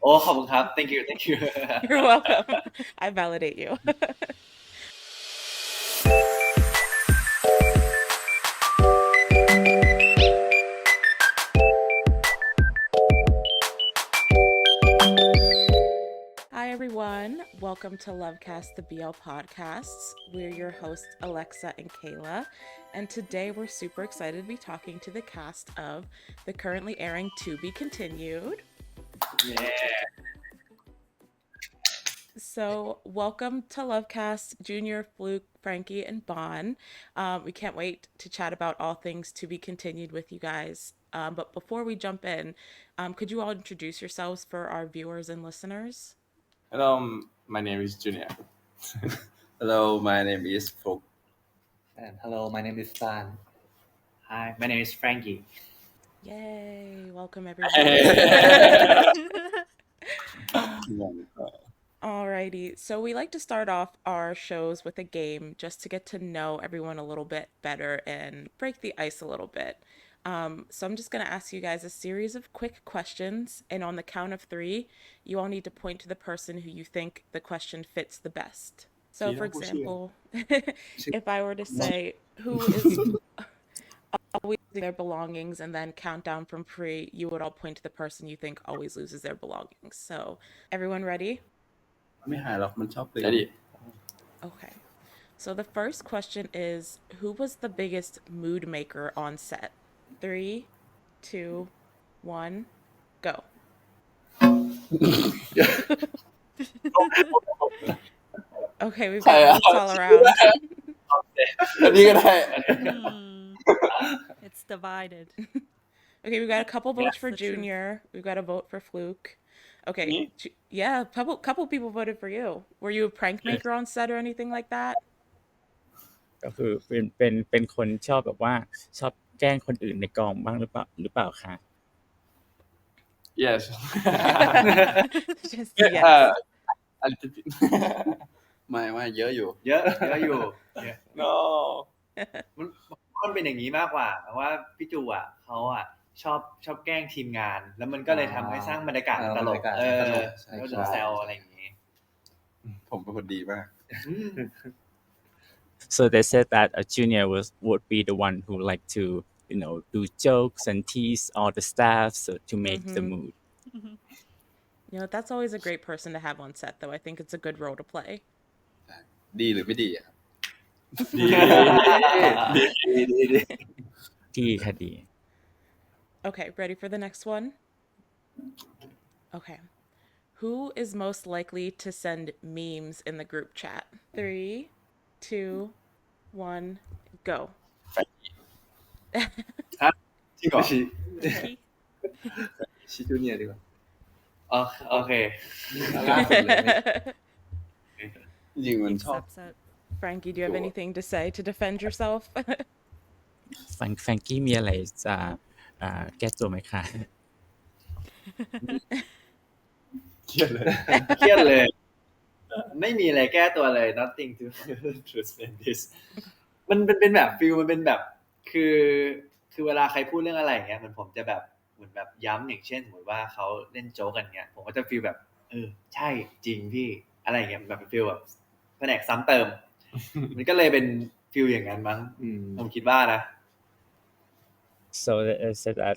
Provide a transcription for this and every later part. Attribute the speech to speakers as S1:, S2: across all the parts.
S1: โอ้ขอบคุณครับ thank you thank you
S2: You're welcome. I validate you. Hi, everyone. Welcome to Lovecast, the BL podcasts. We're your hosts, Alexa and Kayla. And today we're super excited to be talking to the cast of the currently airing To Be Continued.
S1: yeah
S2: So, welcome to Lovecast, Junior, Fluke, Frankie, and Bon. We can't wait to chat about all things To Be Continued with you guys. But before we jump in, could you all introduce yourselves for our viewers and listeners?
S3: Hello, my name is Junior.
S4: Hello, my name is Phục.
S5: And hello, my name is Ban.
S1: hi my name is Frankie
S2: Yay! Welcome, everyone. Alrighty, so we like to start off our shows with a game just to get to know everyone a little bit better and break the ice a little bit. So I'm just going to ask you guys a series of quick questions, and on the count of 3, you all need to point to the person who you think the question fits the best. So, for example, if I were to say, who is always losing their belongings, and then count down from 3, you would all point to the person you think always loses their belongings. So, everyone ready?
S4: ไม่หายหรอกมันชอบเปลี่ยน
S3: Ready?
S2: Okay. So the first question is, who was the biggest mood maker on set? 3, 2, 1, go. Okay, we've got votes all around.
S3: อันนี้ก็ได้
S6: It's divided.
S2: Okay, we've got a couple votes
S6: That's
S2: for
S6: the truth.
S2: Junior. We've got a vote for Fluke. Okay,
S3: Me?
S2: yeah, couple people voted for you. Were you a prank maker on set or anything like that?
S7: ก็คือเป็นคนชอบแบบว่าชอบแกล้งคนอื่นในกองบ้างหรือเปล่าคะ
S3: Yes.
S2: Just
S3: Yeah,
S2: yes.
S3: a little bit.
S4: ไม่เยอะอยู่
S1: เยอะอยู่เยอะ
S3: No.
S1: มันเป็นอย่างนี้มากกว่าเพราะว่าพี่จูอ่ะเขาอ่ะชอบแกล้งทีมงาน แล้วมันก็เลยทำให้สร้างบรรยากาศตลกแล้วโดนแซวอะไรอย่างนี้
S4: ผมเป็นคนดีมาก
S7: So they said that a junior would be the one who like to do jokes and tease all the staff so to make the mood.
S2: That's always a great person to have on set, though. I think it's a good role to play.
S4: ดีหรือไม่ดีอ่ะ
S3: ดี
S7: ดีค่ะดี
S2: Okay, ready for the next one? Okay. Who is most likely to send memes in the group chat? 3, 2, 1, go.
S1: จริงเหรอ
S5: ชิจูเนียร์ดีกว่า
S1: โอเค
S4: ล่าสุดเลยจริงๆมันชอบ
S6: Accepts it.
S2: Frankie, do you have anything to say to defend yourself?
S7: แฟรงกี้มีอะไรจะแก้ตัวไหมคะ
S3: เครียดเลย
S1: เครียดเลย ไม่มีอะไรแก้ตัวเลย nothing to defend this มันเป็นแบบฟิลมันเป็นแบบคือเวลาใครพูดเรื่องอะไรอย่างเงี้ยมันผมจะแบบเหมือนแบบย้ำอย่างเช่นสมมติว่าเขาเล่นโจ๊กกันเงี้ยผมก็จะฟีลแบบใช่จริงพี่อะไรอย่างเงี้ยแบบเป็นฟีลแบบแผนกซ้ำเติม มันก็เลยเป็นฟีลอย่างนั้นมั้งผมคิดว่านะ
S7: So they said that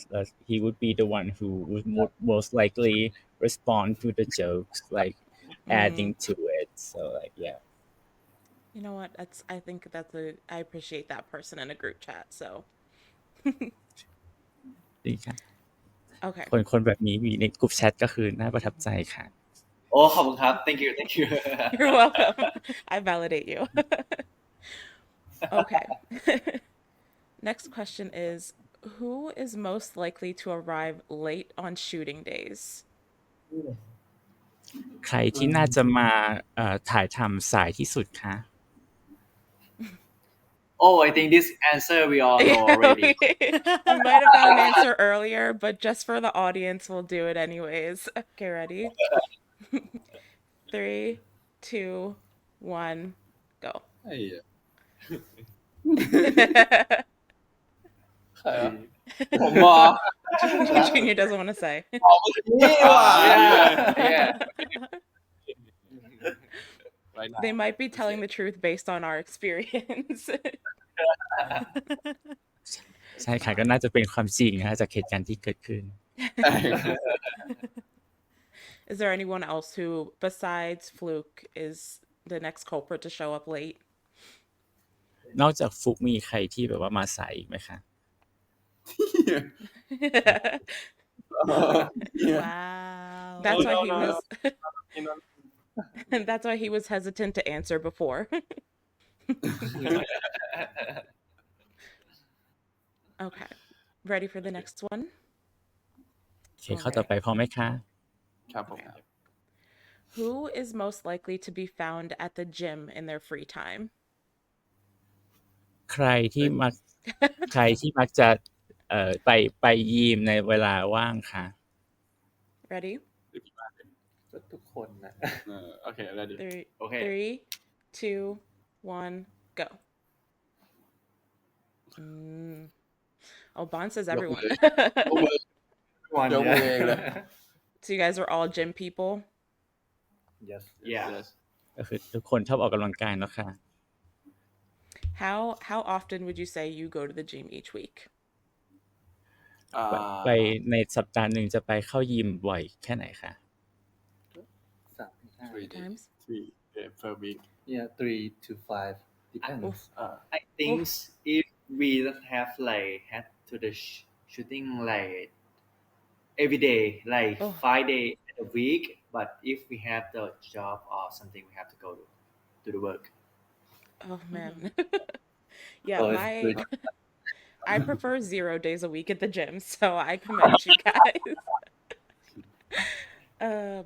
S7: he would be the one who would most likely respond to the jokes, like adding to it. So like yeah.
S2: You know what? I appreciate that person in a group chat, so.
S7: ดีค่ะ
S2: Okay.
S7: คนแบบนี้มีในกลุ่มแชทก็คือน่าประทับใจค่ะ
S1: โอ้ขอบคุณครับ thank you
S2: You're welcome. I validate you. Okay. Next question is, who is most likely to arrive late on shooting days?
S7: ใครที่น่าจะมาถ่ายทำสายที่สุดคะ
S1: Oh I think this answer we all know already
S2: I might have got an answer earlier, but just for the audience, we'll do it anyways. Okay, ready? 3, 2, 1, go.
S4: ไอ้เหี้ย
S3: ใครอ่ะผมเหรอ
S2: Junior doesn't want to say.
S3: นี่ว่ะ
S1: Yeah
S3: right now
S2: They might be telling the truth based on our experience.
S7: ใช่ค่ะก็น่าจะเป็นความจริงนะจากเหตุการณ์ที่เกิดขึ้น
S2: Is there anyone else who, besides Fluke, is the next culprit to show up late?
S7: นอกจากฟุกมีใครที่แบบว่ามาสายอีกไหมคะ
S2: Wow. That's why he was. That's why he was hesitant to answer before. Okay. Ready for the next one?
S7: โอเคข้อต่อไปพร้อมไหมคะ
S3: ครับผม
S2: Who is most likely to be found at the gym in their free time?
S7: ใครที่มักจะไปยิมในเวลาว่างค่ะ
S2: Ready?
S5: ก็ทุกคนนะ
S3: โอเค ready
S1: Okay.
S2: 3, 2, 1, go. Oh, Bon says everyone.
S5: วัน
S3: ยกมือเองเลย
S2: So you guys are all gym people?
S5: yes
S1: Yeah.
S3: Yes
S7: ก็คือทุกคนชอบออกกำลังกายเนอะค่ะ
S2: How often would you say you go to the gym each week?
S7: ไปในสัปดาห์หนึ่งจะไปเข้ายิมบ่อยแค่ไหนคะ
S5: 3-5
S3: 3 days
S2: Times?
S3: 3 days per week
S5: yeah 3 to 5 depends
S1: I think if we don't have like had to the shooting like every day, like
S2: Oh.
S1: 5 days a week, but if we have the job or something, we have to go to the work.
S2: Oh man. Yeah,
S5: So it's pretty-
S2: I prefer 0 days a week at the gym, so I commend you guys.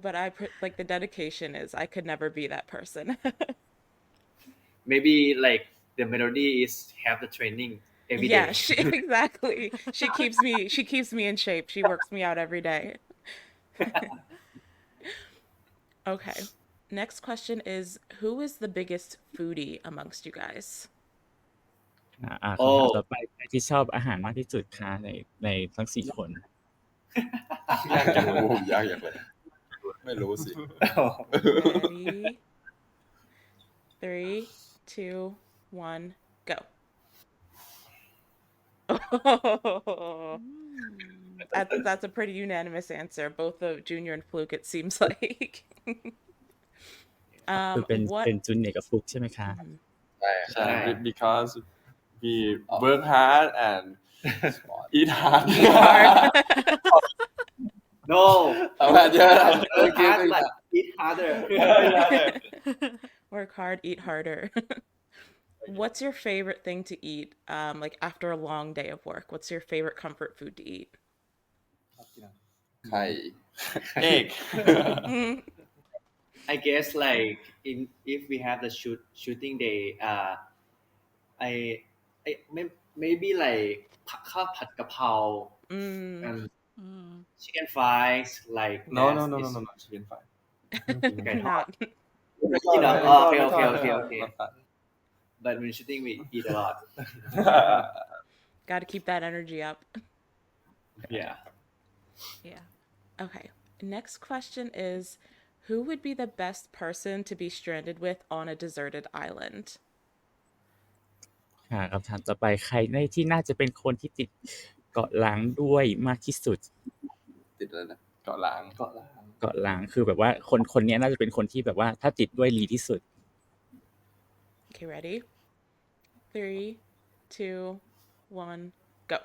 S2: But like the dedication is I could never be that person.
S1: Maybe like the melody is have the training every day.
S2: Yeah, exactly. She keeps me in shape. She works me out every day. Okay. Next question is who is the biggest foodie amongst you guys?
S7: คำถามต่อไปใครที่ชอบอาหารมากที่สุดคะในทั้ง4 คน
S3: ยากอย่างรู้ยากอย่างเลยไม่รู้สิ
S2: Ready? 3, 2, 1, go. That's a pretty unanimous answer. Both of Junior and Fluke, it seems like.
S7: คือเป็น
S2: What?
S7: เป็นจูเนียร์กับฟุกใช่ไหมคะ
S3: ใช่ because we work hard and eat hard
S1: No,
S3: เอาแบบเยอะ
S1: work hard but eat harder.
S2: Work hard, eat harder. What's your favorite thing to eat? Like after a long day of work, what's your favorite comfort food to eat?
S3: ไข่ egg
S1: I guess like if we have the shooting day, I maybe like ข้าวผัดกะเพรา and chicken fries like
S3: no
S1: that
S3: no no
S1: is-
S3: no no chicken fry
S2: Not.
S1: You know, okay.
S3: Not fun.
S1: But when shooting we eat a lot.
S2: Got to keep that energy up.
S1: Yeah.
S6: Yeah.
S2: Okay. Next question is who would be the best person to be stranded with on a deserted island?
S7: ค่ะคำถามต่อไปใครในที่น่าจะเป็นคนที่ติดเกาะล้างด้วยมากที่สุด
S3: ติดอะไรนะเกาะล้าง
S5: เกาะล้าง
S7: เกาะล้างคือแบบว่าคนนี้น่าจะเป็นคนที่แบบว่าถ้าติดด้วยดีที่สุด
S2: Okay, ready? 3, 2, 1, go.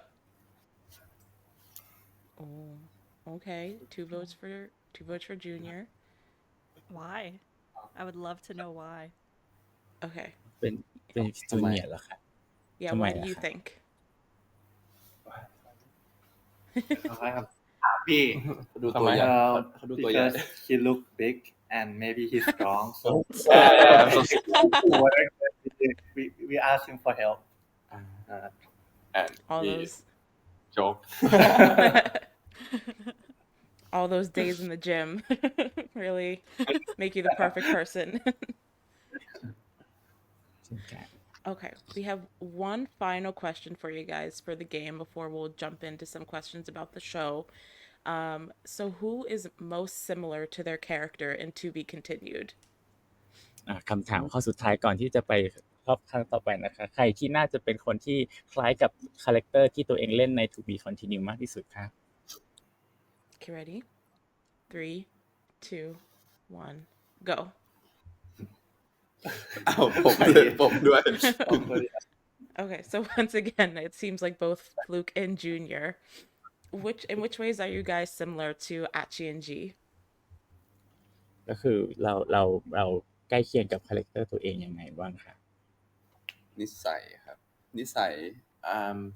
S2: Oh, okay. Two votes for Junior.
S6: Why? I would love to know why.
S2: Okay.
S7: เป็นจูเนียร์เหรอคะ
S2: Yeah,
S7: Come
S2: why
S7: on,
S2: do you
S7: Aha.
S2: think?
S1: พี่
S3: ดูตัวใหญ่
S5: เขาดูตัวใหญ่ because he look big and maybe he's strong so we ask him for help
S3: and
S2: All
S3: he
S2: those
S3: joke
S2: all those days in the gym really make you the perfect person. Okay, we have one final question for you guys for the game before we'll jump into some questions about the show. So who is most similar to their character in To Be Continued?
S7: คำถามข้อสุดท้ายก่อนที่จะไปรอบครั้งต่อไปนะคะใครที่น่าจะเป็นคนที่คล้ายกับคาแรคเตอร์ที่ตัวเองเล่นใน To Be Continue มากที่สุดคะ
S2: Okay, ready? 3, 2, 1, go.
S3: เอาผมด้วย
S2: Okay, so once again, it seems like both Fluke and Junior. In which ways are you guys similar to Achi and G?
S7: ก็คือเราใกล้เคียงกับคาแรคเตอร์ตัวเองยังไงบ้างคะ
S3: นิสัยครับ นิสัย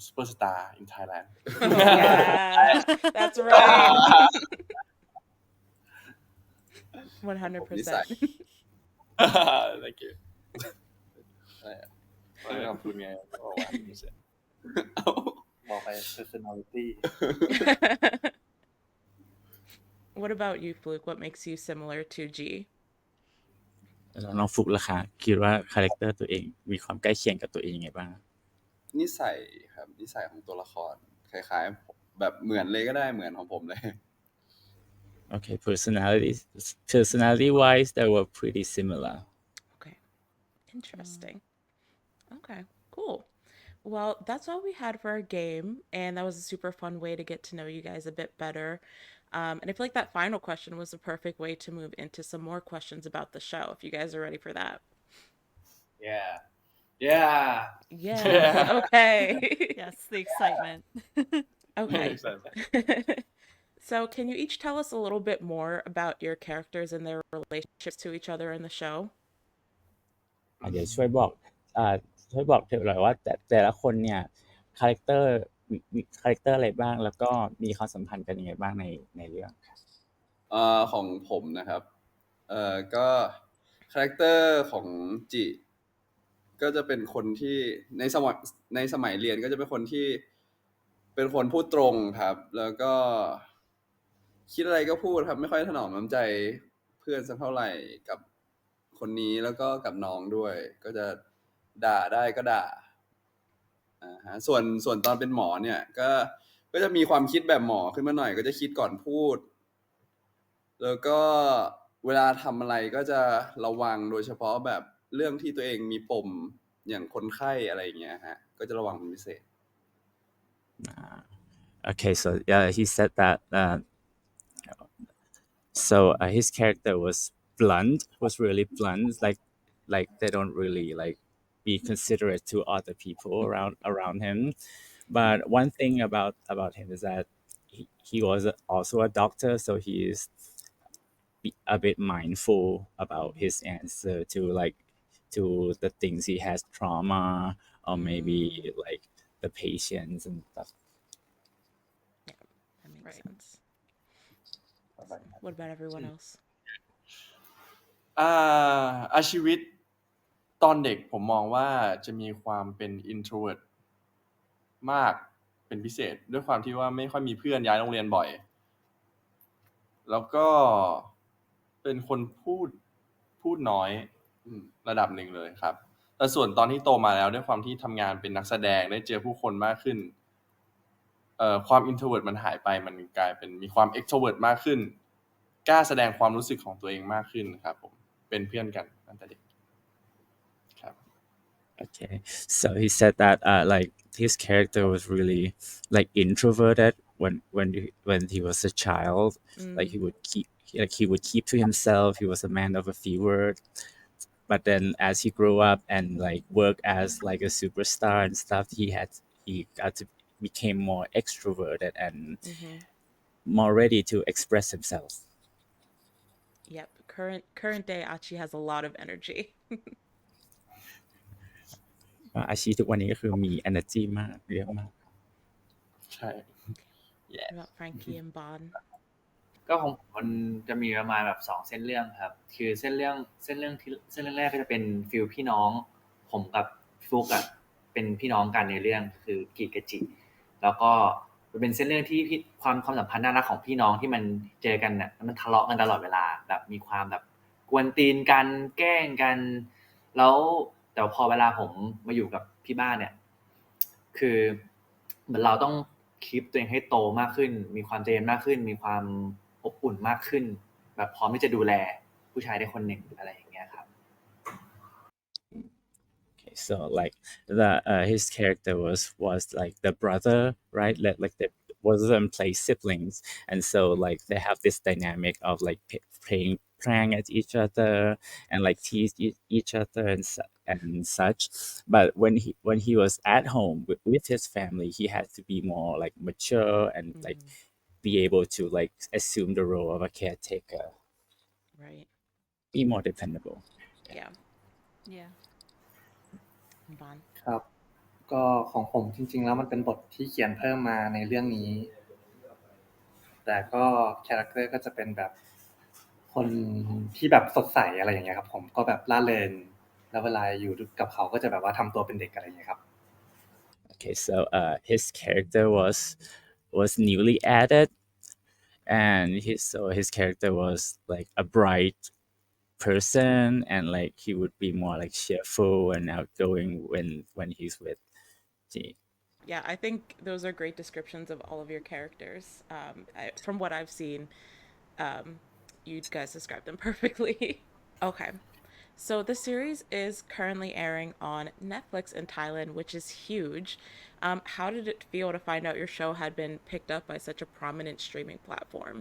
S3: superstar in Thailand
S2: Yeah, that's right.
S3: นิสัย
S2: 100%.
S3: thank you ใช่อะแล้วก็พูดไงบอกว่านิสัยเอา
S5: บอกไป personality
S2: What about you, Fluke? What makes you similar to G?
S7: แล้วน้องฟุกล่ะคะคิดว่าคาแรคเตอร์ตัวเองมีความใกล้เคียงกับตัวเองยังไงบ้าง
S3: นิสัยครับนิสัยของตัวละครคล้ายๆผมแบบเหมือนเลยก็ได้เหมือนของผมเลย
S7: Okay, personality wise, they were pretty similar.
S2: Okay, interesting. Okay, cool. Well, that's all we had for our game, and that was a super fun way to get to know you guys a bit better. And I feel like that final question was the perfect way to move into some more questions about the show, if you guys are ready for that.
S1: yeah
S2: Yeah, okay.
S6: Yes, the excitement.
S2: Okay. So, can you each tell us a little bit more about your characters and their relationships to each other in the show?
S7: เดี๋ยวช่วยบอกเถอะหน่อยว่าแต่ละคนเนี่ยคาแรคเตอร์มีคาแรคเตอร์อะไรบ้าง แล้วก็มีความสัมพันธ์กันยังไงบ้างในเรื่อง
S3: ของผมนะครับก็คาแรคเตอร์ของจิก็จะเป็นคนที่ในสมัยเรียนก็จะเป็นคนที่เป็นคนพูดตรงครับ แล้วก็คิดอะไรก็พูดครับไม่ค่อยถนอมน้ำใจเพื่อนสักเท่าไหร่กับคนนี้แล้วก็กับน้องด้วย ก็จะด่าได้ก็ด่าส่วนตอนเป็นหมอเนี่ยก็จะมีความคิดแบบหมอขึ้นมาหน่อยก็จะคิดก่อนพูด แล้วก็เวลาทำอะไรก็จะระวังโดยเฉพาะแบบเรื่องที่ตัวเองมีปมอย่างคนไข้อะไรอย่างเงี้ยฮะก็จะระวังเป็นพิเศษ
S7: Okay, so yeah, he said that his character was really blunt, like they don't really like be considerate to other people around him. But one thing about him is that he was also a doctor, so he is a bit mindful about his answer to the things he has trauma or maybe like the patients and stuff.
S2: That makes
S6: Right.
S2: sense. What about everyone else?
S4: อาชีวิตตอนเด็กผมมองว่าจะมีความเป็น introvert มากเป็นพิเศษด้วยความที่ว่าไม่ค่อยมีเพื่อนย้ายโรงเรียนบ่อย แล้วก็เป็นคนพูดน้อยระดับหนึ่งเลยครับแต่ส่วนตอนที่โตมาแล้วด้วยความที่ทำงานเป็นนักแสดงได้เจอผู้คนมากขึ้นความ introvert มันหายไปมันกลายเป็นมีความ extrovert มากขึ้นกล้าแสดงความรู้สึกของตัวเองมากขึ้นครับผมเป็นเพื่อนกันตั้งแต่เด็กครับ
S7: Okay, so he said that like his character was really like introverted when he was a child. Like he would keep to himself. He was a man of a few words. But then as he grew up and like worked as like a superstar and stuff, he became more extroverted and more ready to express himself.
S2: Yep, current day Achi has a lot of energy.
S7: อาชีพทุกวันนี้ก็คือมี energy มากเยอะมาก
S4: ใช่
S2: What about Frankie and Bon?
S1: ก็ของผมมันจะมีประมาณแบบ2เส้นเรื่องครับคือเส้นเรื่องแรกก็จะเป็นฟิลพี่น้องผมกับฟุกอะเป็นพี่น้องกันในเรื่องคือกิกับจิแล้วก็มันเป็นเส้นเรื่องที่ความสัมพันธ์น่ารักของพี่น้องที่มันเจอกันน่ะมันทะเลาะกันตลอดเวลาแบบมีความแบบกวนตีนกันแกล้งกันแล้วแต่พอเวลาผมมาอยู่กับพี่บ้านเนี่ยคือเหมือนเราต้องคีปตัวเองให้โตมากขึ้นมีความใจเย็นมากขึ้นมีความอบอุ่นมากขึ้นแบบพร้อมที่จะดูแลผู้ชายได้คนหนึ่งอะไรอย่างเงี้ยครับ
S7: so like the his character was like the brother, right? Like the both of them play siblings, and so like they have this dynamic of like playing prank at each other and like tease each other and such. But when he was at home with his family, he had to be more like mature and like be able to like assume the role of a caretaker,
S2: Right.
S7: be more dependable.
S2: Yeah.
S6: Yeah.
S2: Bon.
S5: ครับ ก็ของผมจริงๆแล้วมันเป็นบทที่เขียนเพิ่มมาในเรื่องนี้ แต่ก็คาแรคเตอร์ก็จะเป็นแบบคนที่แบบสดใสอะไรอย่างเงี้ยครับผมก็แบบร่าเริงแล้วเวลาอยู่กับเขาก็จะแบบว่าทำตัวเป็นเด็กอะไรอย่างเงี้ยครับ
S7: Okay, so his character was newly added, and his character was like a bright person, and like he would be more like cheerful and outgoing when he's with G.
S2: Yeah, I think those are great descriptions of all of your characters. From what I've seen, you guys described them perfectly. Okay. So the series is currently airing on Netflix in Thailand, which is huge. How did it feel to find out your show had been picked up by such a prominent streaming platform?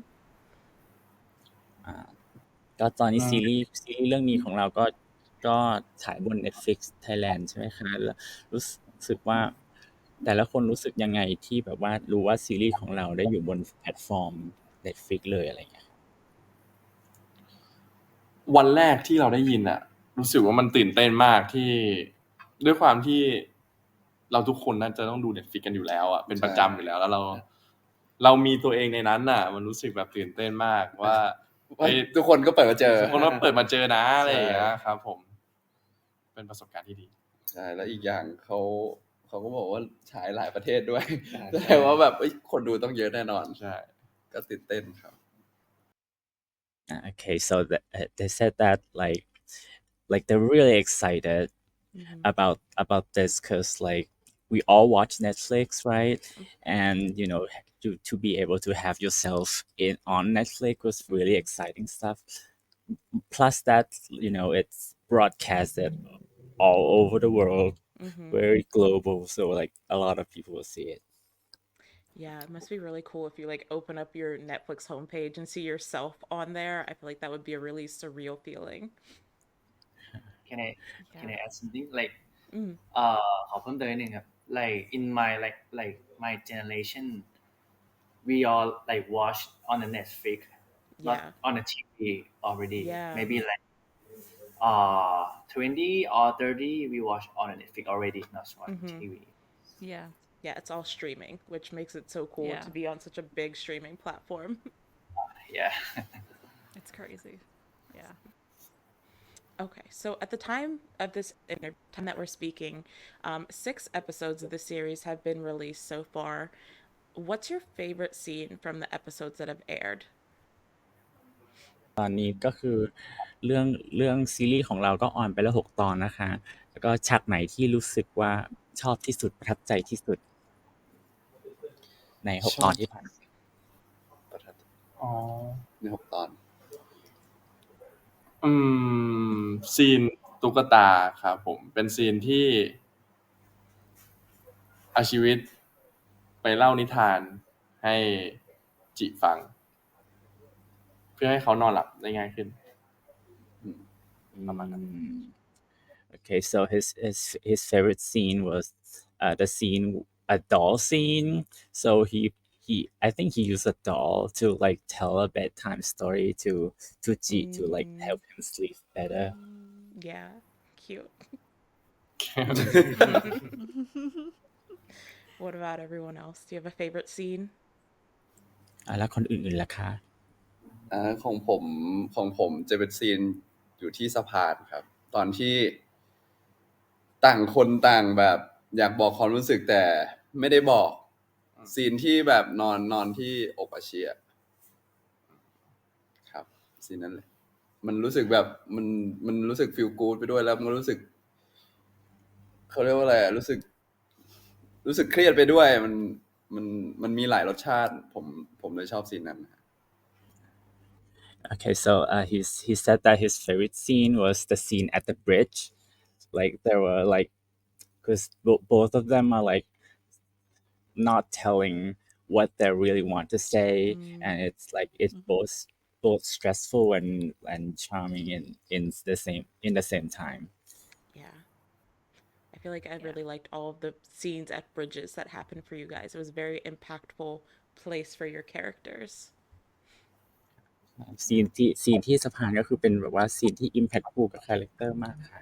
S7: ก็ตอนนี้
S5: อืม
S7: ซีรีส์เรื่องนี้ของเราก็ฉายบน Netflix Thailand ใช่ไหมคะแล้วรู้สึกว่าแต่ละคนรู้สึกยังไงที่แบบว่ารู้ว่าซีรีส์ของเราได้อยู่บนแพลตฟอร์ม Netflix เลยอะไรอย่างเงี้ย
S4: วันแรกที่เราได้ยินอะรู้สึกว่ามันตื่นเต้นมากที่ด้วยความที่เราทุกคนน่าจะต้องดู Netflix กันอยู่แล้วอะเป็นประจำอยู่แล้วแล้วเรามีตัวเองในนั้นน่ะ มันรู้สึกแบบตื่นเต้นมากว่า
S3: ทุกคนก็เปิดมาเจอ
S4: คนก็เปิดมาเจอนะอะไรอย่างเงี้ยครับผม เป็นประสบการณ์ที่ดี
S3: ใช่แล้วอีกอย่างเขาก็บอกว่าฉายหลายประเทศด้วย
S5: ใช่
S3: แสดงว่าแบบคนดูต้องเยอะแน่นอน
S4: ใช่
S3: ก็ตื่นเต้นครับ
S7: Okay, so they said that like they're really excited about this because like we all watch Netflix, right? And you know, to be able to have yourself in on Netflix was really exciting stuff. Plus that, you know, it's broadcasted all over the world, very global, so like a lot of people will see it.
S2: Yeah, it must be really cool if you like open up your Netflix homepage and see yourself on there. I feel like that would be a really surreal feeling.
S5: Can I
S2: Yeah.
S5: add something like
S2: อืม
S5: ขอเพิ่มเติมนิดนึงครับ like in my like my generation we all like watch on the Netflix not
S2: Yeah.
S5: on the TV already
S2: Yeah.
S5: maybe like 20 or 30 we watch on the Netflix already not on TV
S6: Yeah.
S2: Yeah, it's all streaming, which makes it so cool
S6: Yeah.
S2: to be on such a big streaming platform.
S5: yeah
S6: It's crazy. Yeah.
S2: Okay, so at the time of this time that we're speaking, 6 episodes of the series have been released so far. What's your favorite scene from the episodes that have aired?
S7: ตอนนี้ก็คือเรื่องซีรีส์ของเราก็ออนไปแล้ว6 ตอนนะคะ แล้วก็ฉากไหนที่รู้สึกว่าชอบที่สุดประทับใจที่สุดใน6 ตอนที่ผ่านมา
S3: ประทับ
S4: อ๋อ
S3: ใน6 ตอน
S4: ซีนตุ๊กตาครับผมเป็นซีนที่เอาชีวิตไปเล่านิทานให้จิฟัง เพื่อให้เขานอนหลับได้ง่ายขึ้น ประมาณนั้น
S7: Okay, so his favorite scene was the scene, a doll scene. So he I think he used a doll to like tell a bedtime story to Ji to like help him sleep better.
S2: Yeah, cute. What about everyone else? Do you have a favorite scene?
S7: แล้วคนอื่นๆล่ะคะ
S3: ของผมจะเป็นซีนอยู่ที่สะพานครับ ตอนที่ต่างคนต่างแบบอยากบอกความรู้สึกแต่ไม่ได้บอกซีนที่แบบนอนที่อกอาชีครับซีนนั้นเลยมันรู้สึกแบบมันรู้สึกฟีลกู๊ดไปด้วยแล้วมันรู้สึกเขาเรียกว่าอะไรอะรู้สึกเครียดไปด้วยมันมีหลายรสชาติผมเลยชอบซีนนั้น
S7: Okay, so he said that his favorite scene was the scene at the bridge. Like there were like because both of them are like not telling what they really want to say, and it's like it's both stressful and charming in the same time.
S2: Yeah. I feel like I really liked all of the scenes at Bridges that happened for you guys. It was a very impactful place for your characters.
S7: ซีนที่สะพานก็คือเป็นแบบว่าซีนที่ impactful กับคาแรคเตอร์มากค่ะ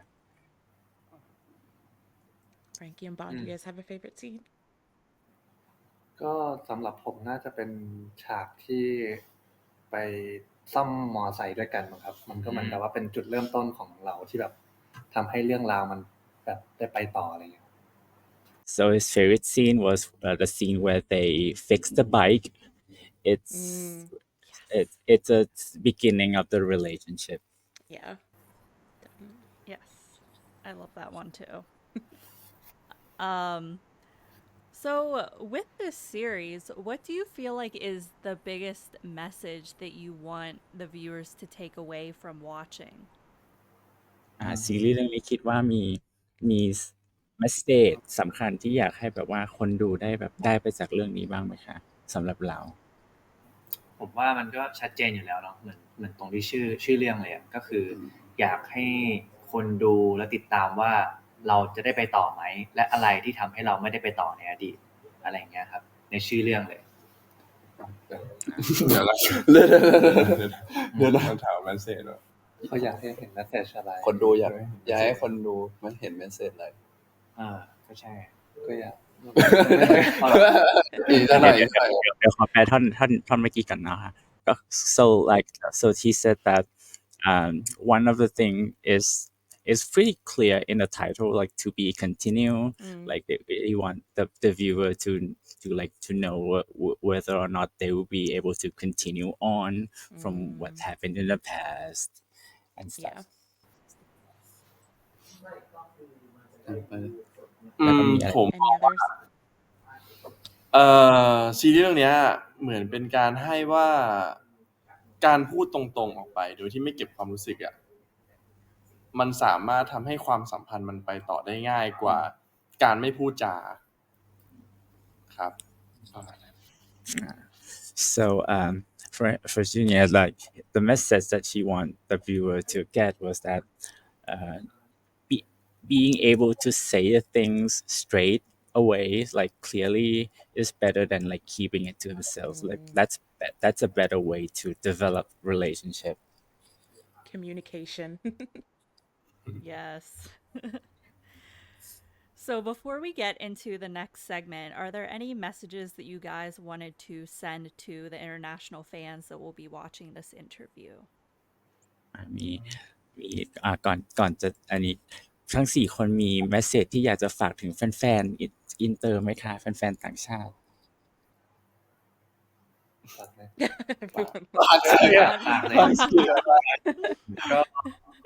S2: Frankie and Bond, you guys have a favorite scene?
S5: ก็สำหรับผมน่าจะเป็นฉากที่ไปซ่อมมอไซค์ด้วยกันมั้งครับ มันก็เหมือนกับว่าเป็นจุดเริ่มต้นของเราที่แบบทำให้เรื่องราวมันแบบได้ไปต่ออะไรอย่างเงี้ย
S7: So his favorite scene was the scene where they fixed the bike. It's a beginning of the relationship.
S2: Yeah. Definitely.
S6: Yes, I love that one too. So with this series, what do you feel like is the biggest message that you want the viewers to take away from watching?
S7: ซีรีส์เรื่องนี้คิดว่ามี message สำคัญที่อยากให้แบบว่าคนดูได้ไปจากเรื่องนี้บ้างไหมคะสำหรับเรา
S8: ผมว่ามันก็ชัดเจนอยู่แล้วเนาะเหมือนตรงที่ชื่อเรื่องเลยก็คืออยากให้คนดูและติดตามว่าเราจะได้ไปต่อไหมและอะไรที่ทำให้เราไม่ได้ไปต่อในอดีตอะไรอย่างเงี้ยครับในชื่อเรื่องเลย
S3: เดี๋ยวนะถามแมสเซจว่า
S5: เขาอยากให้เห็นแมสเสจอะไร
S3: คนดูอยากให้คนดูมันเห็นแมสเซจอะไร
S8: ก็ใช่
S5: ก็อยาก
S3: อีกหน่อย
S7: เดี๋ยวขอแปลท่อนเมื่อกี้กันนะคะ so he said that one of the thing is pretty clear in the title, like to be continue. Like they really want the viewer to know whether or not they will be able to continue on from what happened in the past and stuff.
S2: Yeah.
S4: ผม
S2: Any others?
S4: ซีรีส์เรื่องเนี้ยเหมือนเป็นการให้ว่าการพูดตรงๆออกไปโดยที่ไม่เก็บความรู้สึกอ่ะมันสามารถทำให้ความสัมพันธ์มันไปต่อได้ง่ายกว่าการไม่พูดจาครับ
S7: So for Junior, like the message that she want the viewer to get was that being able to say things straight away, like clearly, is better than like keeping it to themselves. Like that's a better way to develop relationship.
S2: Communication.
S6: Yes. So before we get into the next segment, are there any messages that you guys wanted to send to the international fans that will be watching this interview?
S7: มีก่อนจะอันนี้ทั้ง4คนมีเมสเสจที่อยากจะฝากถึงแฟนๆอินเตอร์ไหมคะแฟนๆต่างชาติ
S2: Everyone.
S5: ก็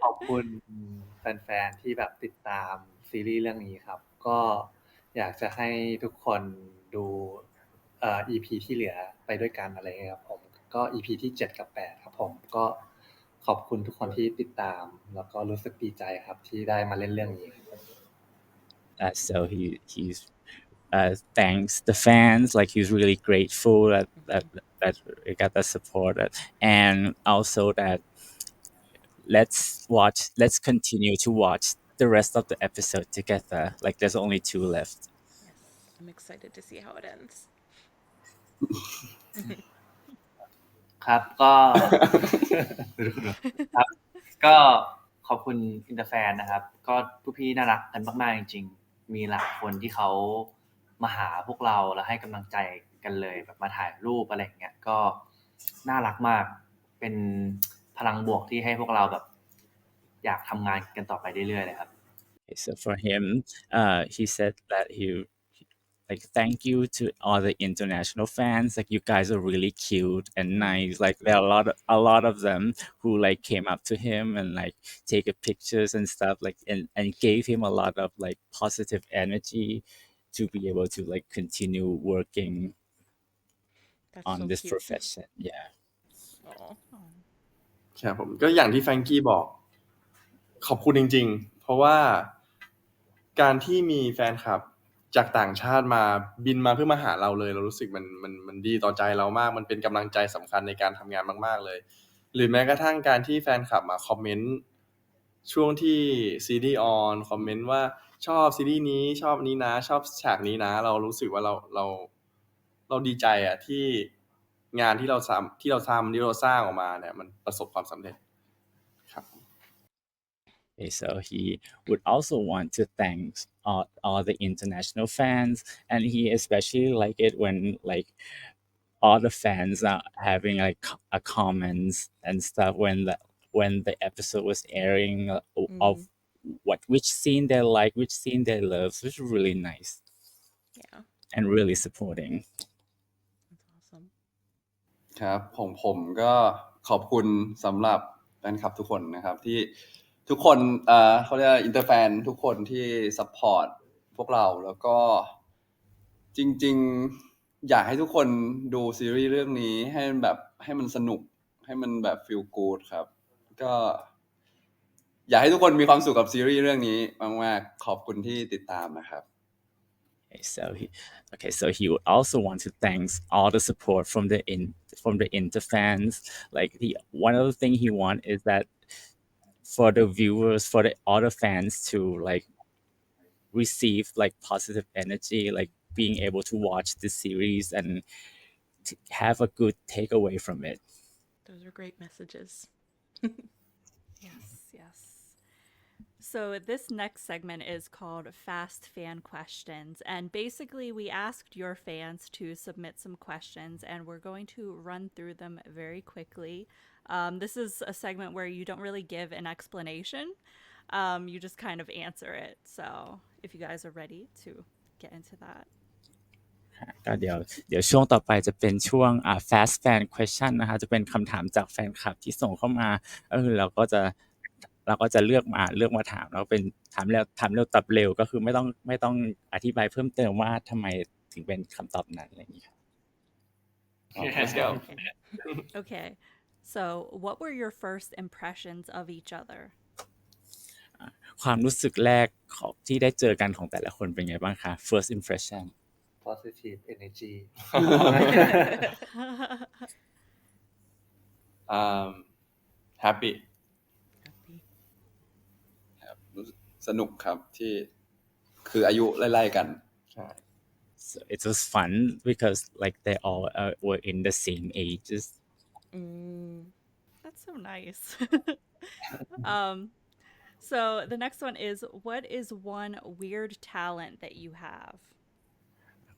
S5: ขอบคุณแฟนๆที่แบบติดตามซีรีส์เรื่องนี้ครับ ก็อยากจะให้ทุกคนดูEP ที่เหลือไปด้วยกันอะไรเงี้ยครับผมก็ EP ที่7กับ8ครับผมก็ขอบคุณทุกคนที่ติดตามแล้วก็รู้สึกดีใจครับที่ได้มาเล่นเรื่องนี้
S7: So he's thanks the fans, like he's really grateful that we got the support, and also that let's continue to watch the rest of the episode together. Like there's only 2 left.
S2: Yes, I'm excited to see how it ends.
S8: ครับก็ครับก็ขอบคุณอินเตอร์แฟนนะครับก็ผู้พี่น่ารักกันมากๆจริงๆมีหลายคนที่เขามาหาพวกเราแล้วให้กำลังใจกันเลยแบบมาถ่ายรูปอะไรอย่างเงี้ยก็น่ารักมากเป็นพลังบวกที่ให้พวกเราแบบอยากทำงานกันต่อไปเรื่อยๆเลยครับ
S7: So for him, he said that he like thank you to all the international fans. Like you guys are really cute and nice. Like there are a lot of them who like came up to him and like take pictures and stuff. Like and gave him a lot of like positive energy to be able to like continue working
S2: That's
S7: on
S2: so
S7: this
S2: cute.
S7: profession. Yeah.
S2: Aw.
S4: ครับผมก็อย่างที่แฟรงกี้บอกขอบคุณจริงๆเพราะว่า การที่มีแฟนคลับจากต่างชาติมาบินมาเพื่อมาหาเราเลยเรารู้สึกมันดีต่อใจเรามากมันเป็นกำลังใจสำคัญในการทำงานมากๆเลยหรือแม้กระทั่งการที่แฟนคลับมาคอมเมนต์ช่วงที่ซีรีส์ออนคอมเมนต์ว่าชอบซีรีส์นี้ชอบนี้นะชอบฉากนี้นะเรารู้สึกว่าเราดีใจอ่ะที่งานที่เราสร้างออกมาเนี่ยมันประสบความสำเร็จครับ
S7: Okay, so he would also want to thank all the international fans, and he especially like it when like all the fans are having like comments and stuff when the episode was airing of which scene they like, which scene they love, which is really nice
S2: Yeah,
S7: and really supporting.
S2: that's awesome.
S3: ครับผมก็ขอบคุณสำหรับแฟนคลับทุกคนนะครับที่ทุกคนเขาเรียกอินเตอร์แฟนทุกคนที่ซัพพอร์ตพวกเราแล้วก็จริงๆอยากให้ทุกคนดูซีรีส์เรื่องนี้ให้มันสนุกให้มันแบบ feel good ครับก็อยากให้ทุกคนมีความสุขกับซีรีส์เรื่องนี้มากๆขอบคุณที่ติดตามนะครับ
S7: So he would also want to thank all the support from the Inter fans. Like one of the thing he want is that for the viewers, for the other fans to like receive like positive energy, like being able to watch the series and to have a good takeaway from it.
S2: Those are great messages.
S6: Yes, yes. So this next segment is called Fast Fan Questions, and basically we asked your fans to submit some questions, and we're going to run through them very quickly. This is a segment where you don't really give an explanation, you just kind of answer it. So if you guys are ready to get into that.
S7: ก็เดี๋ยวช่วงต่อไปจะเป็นช่วงfast fan question นะคะจะเป็นคำถามจากแฟนคลับที่ส่งเข้ามาเราก็จะเลือกมาถามแล้วเป็นถามเร็วตอบเร็วก็คือไม่ต้องอธิบายเพิ่มเติมว่าทำไมถึงเป็นคำตอบนั้นอะไรอย่างนี้ครับ
S3: Let's go.
S6: Okay. So what were your first impressions of each other?
S7: ความรู้สึกแรกของที่ได้เจอกันของแต่ละคนเป็นไงบ้างคะ first impression
S5: positive energy
S4: happy
S3: ครับสนุกครับที่คืออายุไล่ๆกัน
S4: ใช่
S7: so it was fun because like they all were in the same ages.
S6: That's so nice. So the next one is, what is one weird talent that you have?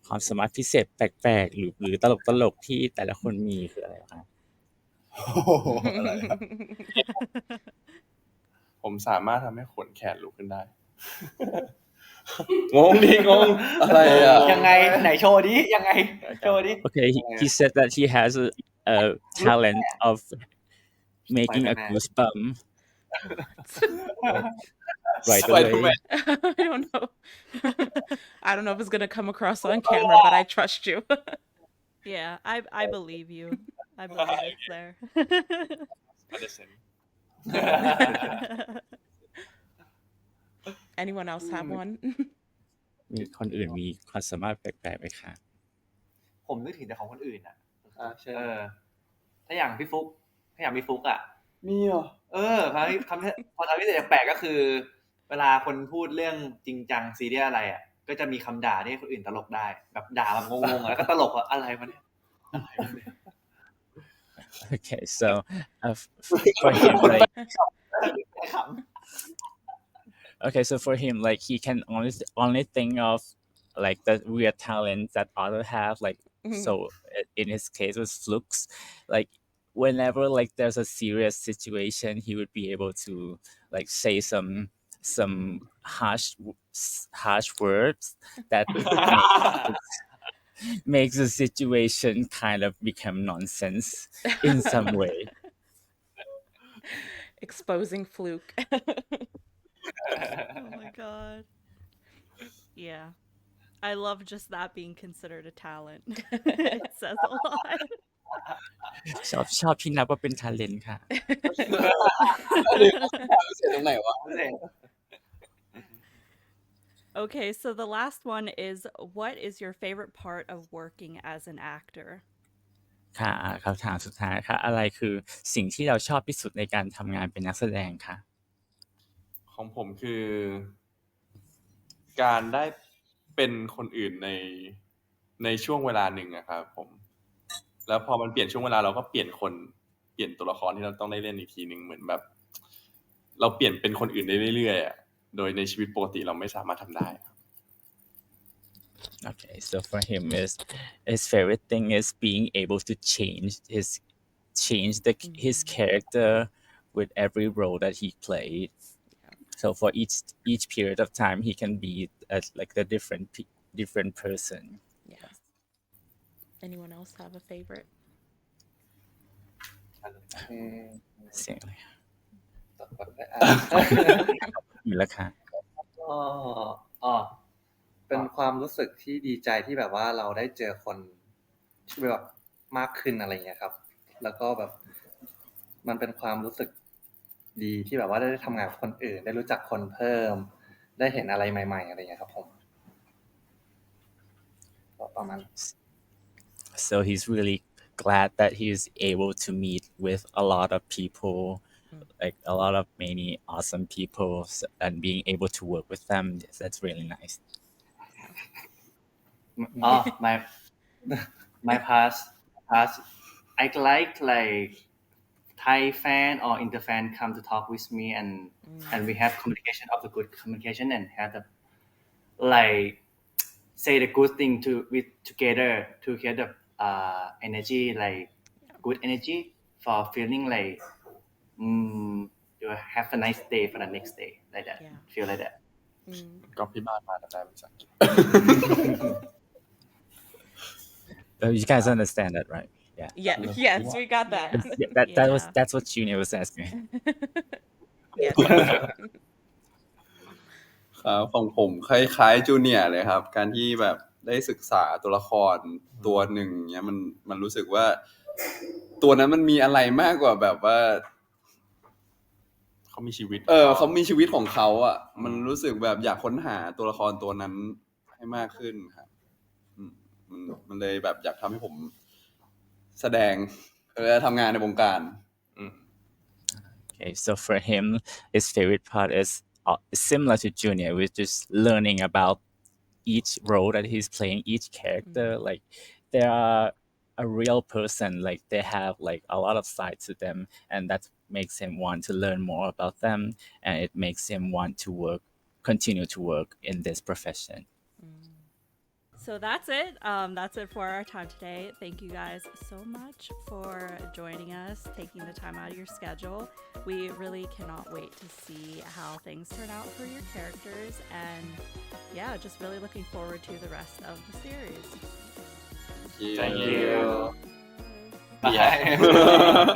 S7: ความสามารถพิเศษแปลกๆหรือตลกที่แต่ละคนมีคืออะไรคะ
S4: อะไรครับผมสามารถทำให้ขนแขนลุกขึ้นได้ งงอะไรอ่ะ
S8: ยังไงไหนโชว์ดิยังไงโชว์ดิ
S7: Okay, he said that he has a talent of making a goosebump right away.
S2: I don't know. I don't know if it's gonna come across on camera, but I trust you.
S6: Yeah, I believe you. I believe it's there.
S2: Anyone else have one?
S7: มีคนอื่นมีความสามารถแปลกๆไหมคะ
S8: ผมนึกถึงแต่ของคนอื่นอ่ะ
S5: ใช่
S8: ถ้าอย่างพี่ฟุกอ่ะ
S4: มีเหรอ
S8: พอทำพิเศษแปลกก็คือ เวลาคนพูดเรื่องจริงจังซีเรียสอะไรอ่ะก็จะมีคำด่าที่ให้คนอื่นตลกได้แบบด่าแบบงงๆแล้วก็ตลกอะไรวะเนี่ย
S7: Okay, so for him like okay, so for him like he can only think of like the weird talents that others have like so in his case it was flukes like whenever like there's a serious situation he would be able to like say some harsh words that makes the situation kind of become nonsense in some way.
S2: Exposing Fluke.
S6: Oh my god. Yeah. I love just that being considered a talent. It says a lot.
S7: ชอบที่นับว่าเป็น talent ค่ะ
S3: เสียตรงไหนวะ
S6: Okay, so the last one is what is your favorite part of working as an actor?
S7: ค่ะคำถามสุดท้ายค่ะ อะไรคือสิ่งที่เราชอบที่สุดในการทำงานเป็นนักแสดงค่ะ
S4: ของผมคือ การได้เป็นคนอื่นในช่วงเวลาหนึ่งอะครับผม แล้วพอมันเปลี่ยนช่วงเวลาเราก็เปลี่ยนคนเปลี่ยนตัวละครที่เราต้องได้เล่นอีกทีหนึ่งเหมือนแบบ เราเปลี่ยนเป็นคนอื่นได้เรื่อยๆอะโดยในชีวิตปกติเราไม่สามารถทำได้ครับ
S7: Okay, so for him is his favorite thing is being able to change his character with every role that he played. So for each period of time, he can be like a different person.
S2: Yes. Anyone else have a favorite?
S5: อืม
S7: เสียงอะไร
S5: ต่อไป
S7: มีแล้วค่ะ
S5: ก็อ๋อเป็นความรู้สึกที่ดีใจที่แบบว่าเราได้เจอคนที่แบบมากขึ้นอะไรเงี้ยครับ แล้วก็แบบมันเป็นความรู้สึกดีที่แบบว่าได้ทำงานกับคนอื่น ได้รู้จักคนเพิ่ม ได้เห็นอะไรใหม่ๆอะไรเงี้ยครับผมก็ประมาณ
S7: So he's really glad that he's able to meet with a lot of people, like a lot of many awesome people, and being able to work with them. That's really nice.
S8: Oh, my past I like Thai fan or inter fan come to talk with me and we have communication of the good communication and have the like say the good thing together to get the energy like good energy for feeling like you have a nice day for the next day like that.
S2: Yeah.
S8: Feel like that.
S4: ก็พี่บ้านมาแต่ภาษาอังกฤษ
S7: You guys understand that, right? Yeah.
S2: Yeah. Yes, we got that.
S7: That's what Junior was asking.
S2: Yes.
S3: ครับของผมคล้ายๆจูเนียร์เลยครับ การที่แบบได้ศึกษาตัวละครตัวหนึ่งเนี้ยมันรู้สึกว่า ตัวนั้นมันมีอะไรมากกว่าแบบว่า
S4: เขามีชีวิต
S3: เขามีชีวิตของเขาอ่ะ มันรู้สึกแบบอยากค้นหาตัวละครตัวนั้นให้มากขึ้นครับมันเลยแบบอยากทำให้ผมแสดงทำงานในวงการ
S7: Okay, so for him, his favorite part is similar to Junior, which is learning about each role that he's playing, each character. Like they are a real person, like they have like a lot of sides to them, and that makes him want to learn more about them, and it makes him want to continue to work in this profession.
S6: So that's it. That's it for our time today. Thank you guys so much for joining us, taking the time out of your schedule. We really cannot wait to see how things turn out for your characters. And yeah, just really looking forward to the rest of the series.
S8: Thank you.
S4: Yeah.
S8: Bye.